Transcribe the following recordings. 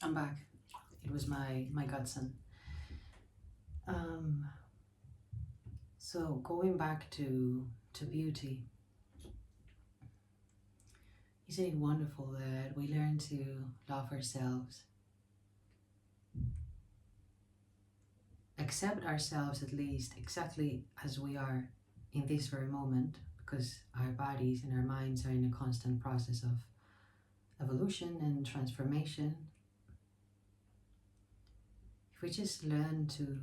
I'm back. It was my godson. Um, so going back to beauty, isn't it wonderful that we learn to love ourselves, accept ourselves at least exactly as we are in this very moment, because our bodies and our minds are in a constant process of evolution and transformation. If we just learn to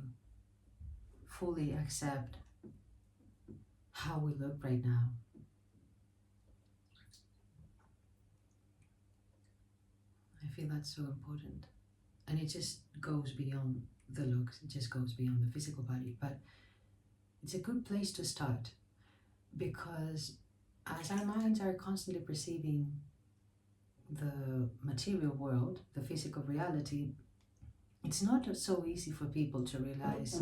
fully accept how we look right now, I feel that's so important. And it just goes beyond the looks, it just goes beyond the physical body. But it's a good place to start, because as our minds are constantly perceiving the material world, the physical reality, it's not so easy for people to realize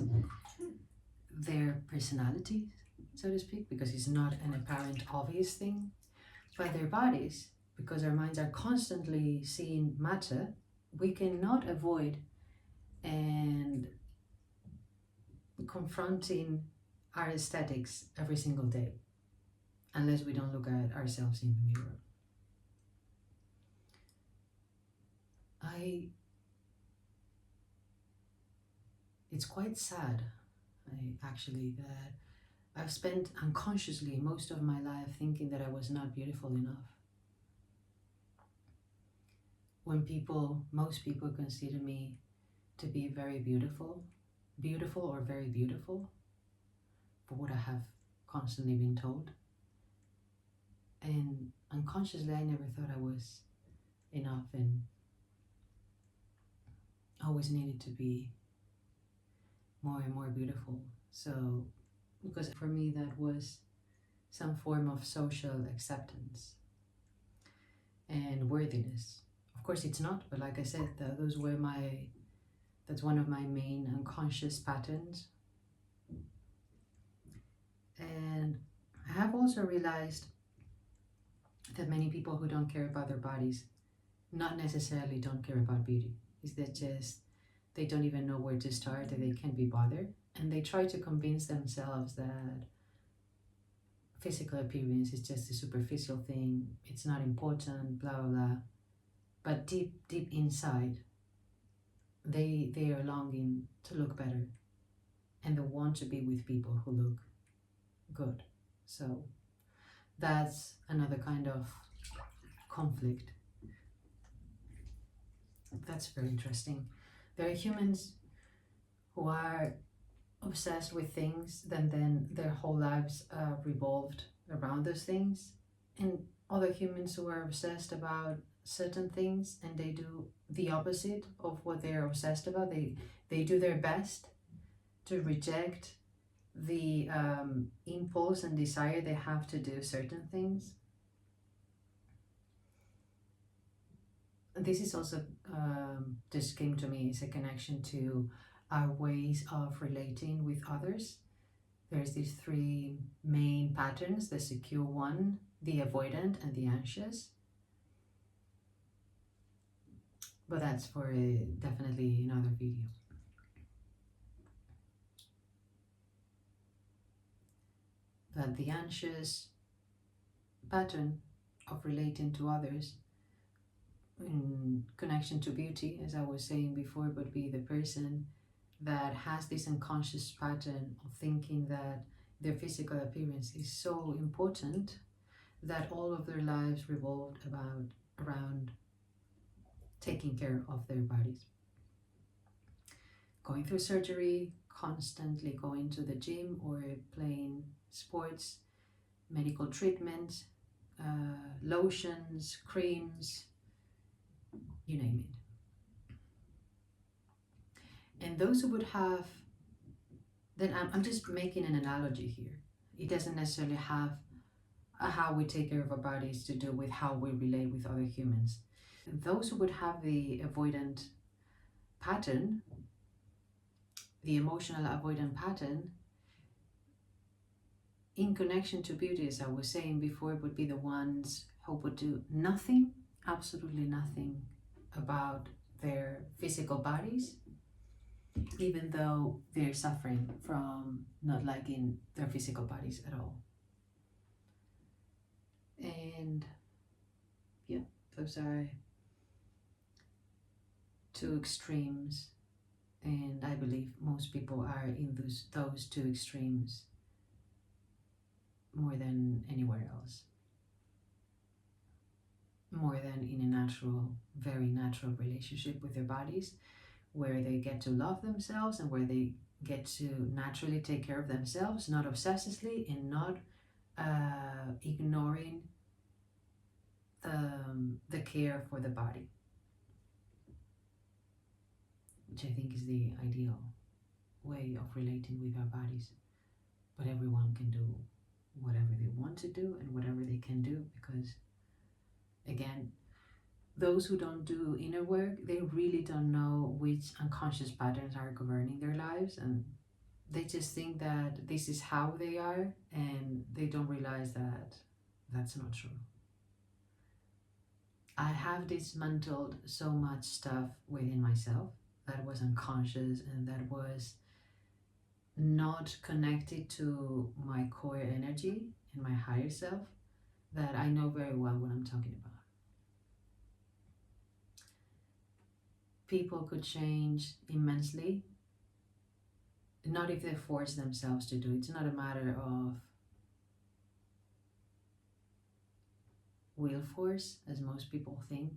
their personalities, so to speak, because it's not an apparent obvious thing. But their bodies, because our minds are constantly seeing matter, we cannot avoid and confronting our aesthetics every single day unless we don't look at ourselves in the mirror. It's quite sad, actually, that I've spent unconsciously most of my life thinking that I was not beautiful enough. When most people consider me to be very beautiful or very beautiful, for what I have constantly been told. And unconsciously, I never thought I was enough and always needed to be more and more beautiful. So, because for me, that was some form of social acceptance and worthiness. Of course, it's not, but like I said, that's one of my main unconscious patterns. And I have also realized that many people who don't care about their bodies not necessarily don't care about beauty. Is that just they don't even know where to start, that they can't be bothered, and they try to convince themselves that physical appearance is just a superficial thing, it's not important, blah blah blah. But deep inside, they are longing to look better, and they want to be with people who look good. So that's another kind of conflict. That's very interesting. There are humans who are obsessed with things, then their whole lives revolved around those things, and other humans who are obsessed about certain things and they do the opposite of what they're obsessed about. They do their best to reject the impulse and desire they have to do certain things. This is also just came to me as a connection to our ways of relating with others. There's these three main patterns: the secure one, the avoidant, and the anxious. But that's for definitely another video. But the anxious pattern of relating to others in connection to beauty, as I was saying before, would be the person that has this unconscious pattern of thinking that their physical appearance is so important that all of their lives revolved around taking care of their bodies. Going through surgery, constantly going to the gym or playing sports, medical treatment, lotions, creams, you name it. And those who would have, then I'm just making an analogy here. It doesn't necessarily have how we take care of our bodies to do with how we relate with other humans. Those who would have the avoidant pattern, the emotional avoidant pattern, in connection to beauty, as I was saying before, would be the ones who would do nothing, absolutely nothing about their physical bodies, even though they're suffering from not liking their physical bodies at all. And yeah, those are two extremes, and I believe most people are in those two extremes more than anywhere else, more than in a natural, very natural relationship with their bodies, where they get to love themselves and where they get to naturally take care of themselves, not obsessively, and not ignoring the care for the body, which I think is the ideal way of relating with our bodies. But everyone can do whatever they want to do and whatever they can do, because again, those who don't do inner work, they really don't know which unconscious patterns are governing their lives, and they just think that this is how they are, and they don't realize that that's not true. I have dismantled so much stuff within myself that was unconscious and that was not connected to my core energy and my higher self, that I know very well what I'm talking about. People could change immensely, not if they force themselves to do it. It's not a matter of will force, as most people think.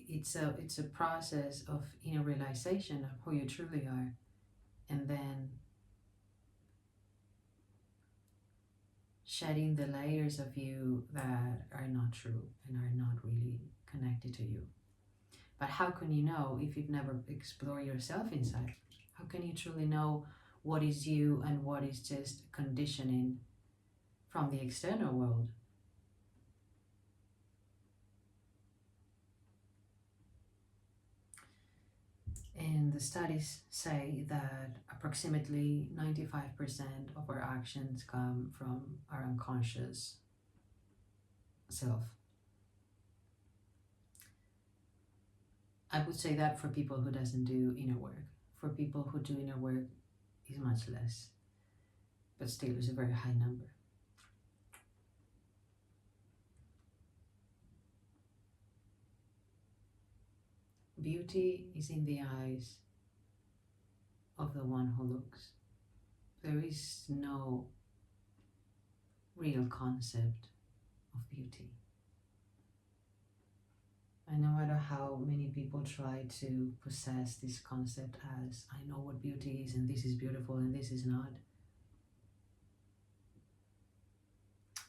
It's a process of inner realization of who you truly are, and then shedding the layers of you that are not true and are not really connected to you. But how can you know if you've never explored yourself inside? How can you truly know what is you and what is just conditioning from the external world? And the studies say that approximately 95% of our actions come from our unconscious self. I would say that for people who doesn't do inner work. For people who do inner work, is much less, but still is a very high number. Beauty is in the eyes of the one who looks. There is no real concept of beauty. And no matter how many people try to possess this concept as I know what beauty is and this is beautiful and this is not,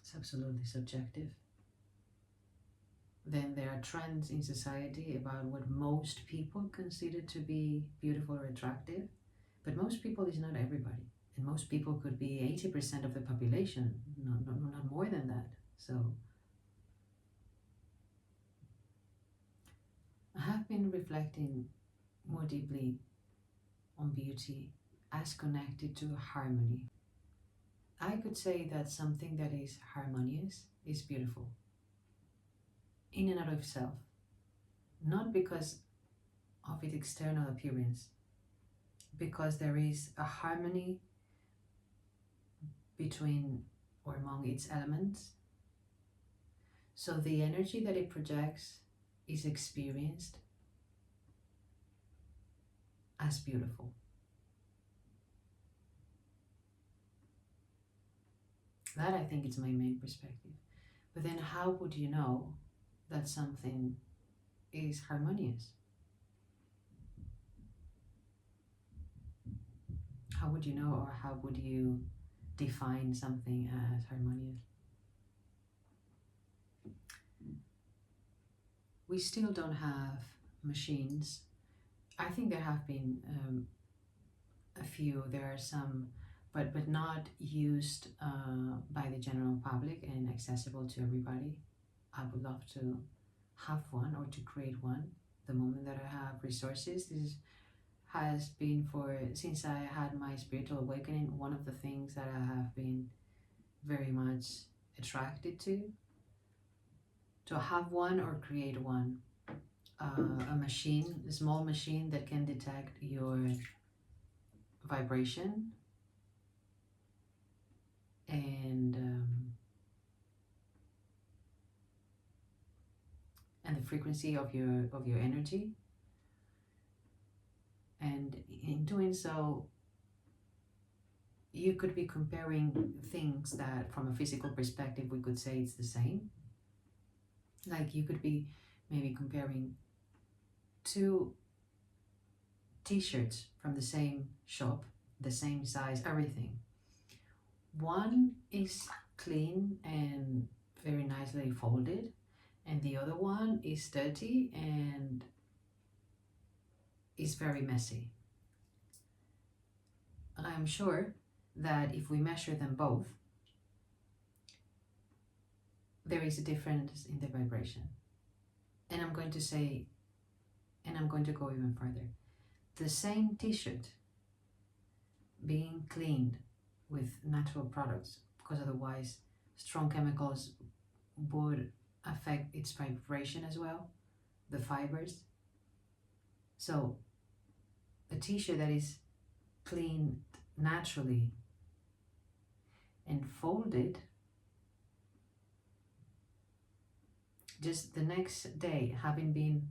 it's absolutely subjective. Then there are trends in society about what most people consider to be beautiful or attractive, but most people is not everybody, and most people could be 80% of the population, not more than that. So I have been reflecting more deeply on beauty as connected to harmony. I could say that something that is harmonious is beautiful in and out of itself, not because of its external appearance, because there is a harmony between or among its elements. So the energy that it projects is experienced as beautiful. That, I think, is my main perspective. But then how would you know that something is harmonious? How would you know, or how would you define something as harmonious? We still don't have machines. I think there have been a few. There are some, but not used by the general public and accessible to everybody. I would love to have one or to create one the moment that I have resources. This has been since I had my spiritual awakening, one of the things that I have been very much attracted to have one or create one. a machine, a small machine that can detect your vibration and the frequency of your energy. And in doing so, you could be comparing things that from a physical perspective we could say it's the same. Like you could be maybe comparing two t-shirts from the same shop, the same size, everything. One is clean and very nicely folded, and the other one is dirty and is very messy. I'm sure that if we measure them both, there is a difference in the vibration. And I'm going to say, and I'm going to go even further. The same t-shirt being cleaned with natural products, because otherwise strong chemicals would affect its vibration as well, the fibers. So a t-shirt that is cleaned naturally and folded, just the next day having been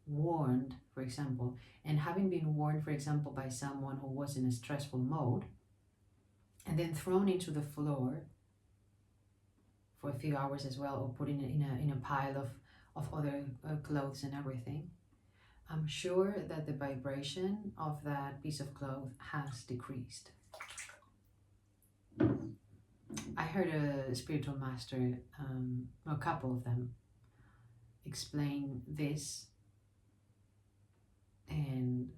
warned, for example, and having been warned, for example, by someone who was in a stressful mode, and then thrown into the floor for a few hours as well, or put in a pile of other clothes and everything, I'm sure that the vibration of that piece of cloth has decreased. I heard a spiritual master, a couple of them, explain this, and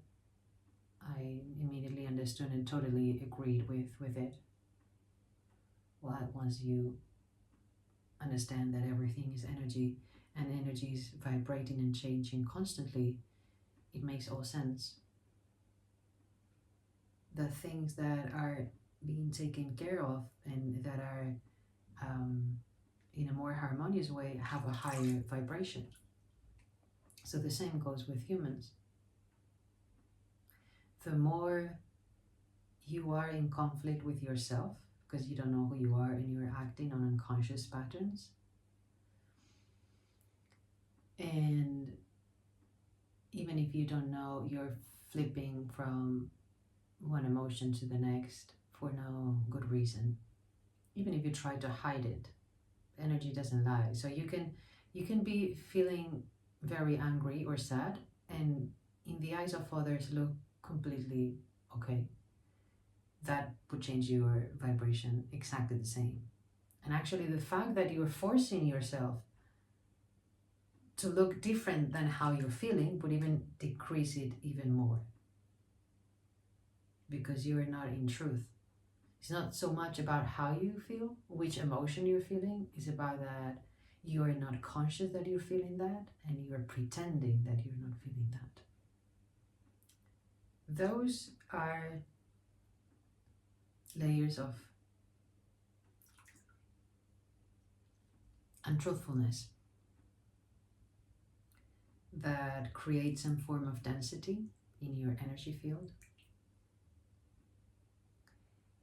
I immediately understood and totally agreed with it. Well, once you understand that everything is energy and energy is vibrating and changing constantly, it makes all sense. The things that are being taken care of and that are in a more harmonious way have a higher vibration. So the same goes with humans. The more you are in conflict with yourself because you don't know who you are and you're acting on unconscious patterns, and even if you don't know, you're flipping from one emotion to the next for no good reason. Even if you try to hide it, energy doesn't lie. So you can be feeling very angry or sad, and in the eyes of others look completely okay. That would change your vibration exactly the same. And actually, the fact that you're forcing yourself to look different than how you're feeling would even decrease it even more, because you're not in truth. It's not so much about how you feel, which emotion you're feeling. It's about that you are not conscious that you're feeling that, and you are pretending that you're not feeling that. Those are layers of untruthfulness that create some form of density in your energy field.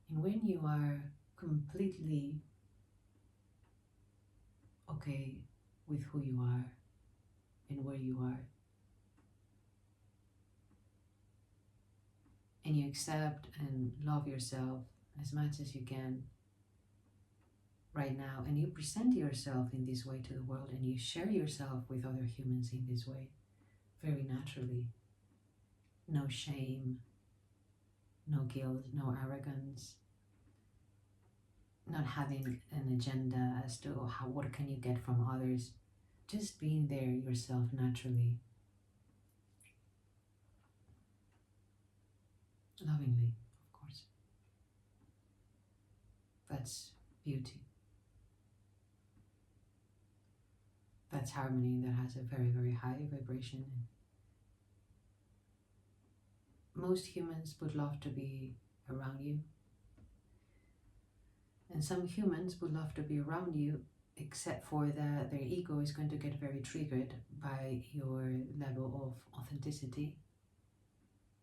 And when you are completely okay with who you are and where you are, and you accept and love yourself as much as you can right now, and you present yourself in this way to the world, and you share yourself with other humans in this way, very naturally. No shame, no guilt, no arrogance, not having an agenda as to what can you get from others, just being there yourself naturally, lovingly, of course. That's beauty. That's harmony that has a very, very high vibration. Most humans would love to be around you. And some humans would love to be around you except for that their ego is going to get very triggered by your level of authenticity,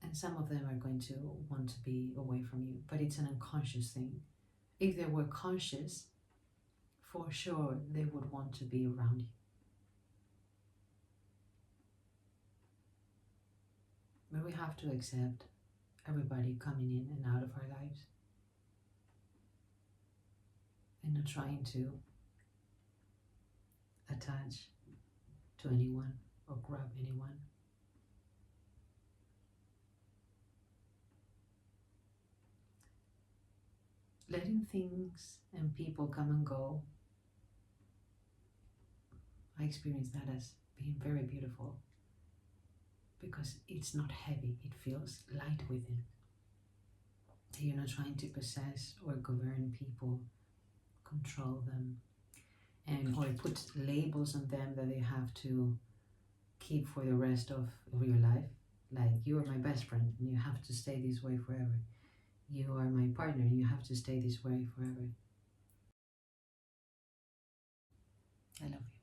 and some of them are going to want to be away from you, but it's an unconscious thing. If they were conscious, for sure they would want to be around you. But we have to accept everybody coming in and out of our lives, and not trying to attach to anyone or grab anyone. Letting things and people come and go, I experience that as being very beautiful, because it's not heavy, it feels light within. You're not trying to possess or govern people, control them, and or put labels on them that they have to keep for the rest of your life. Like, you are my best friend and you have to stay this way forever. You are my partner and you have to stay this way forever. I love you.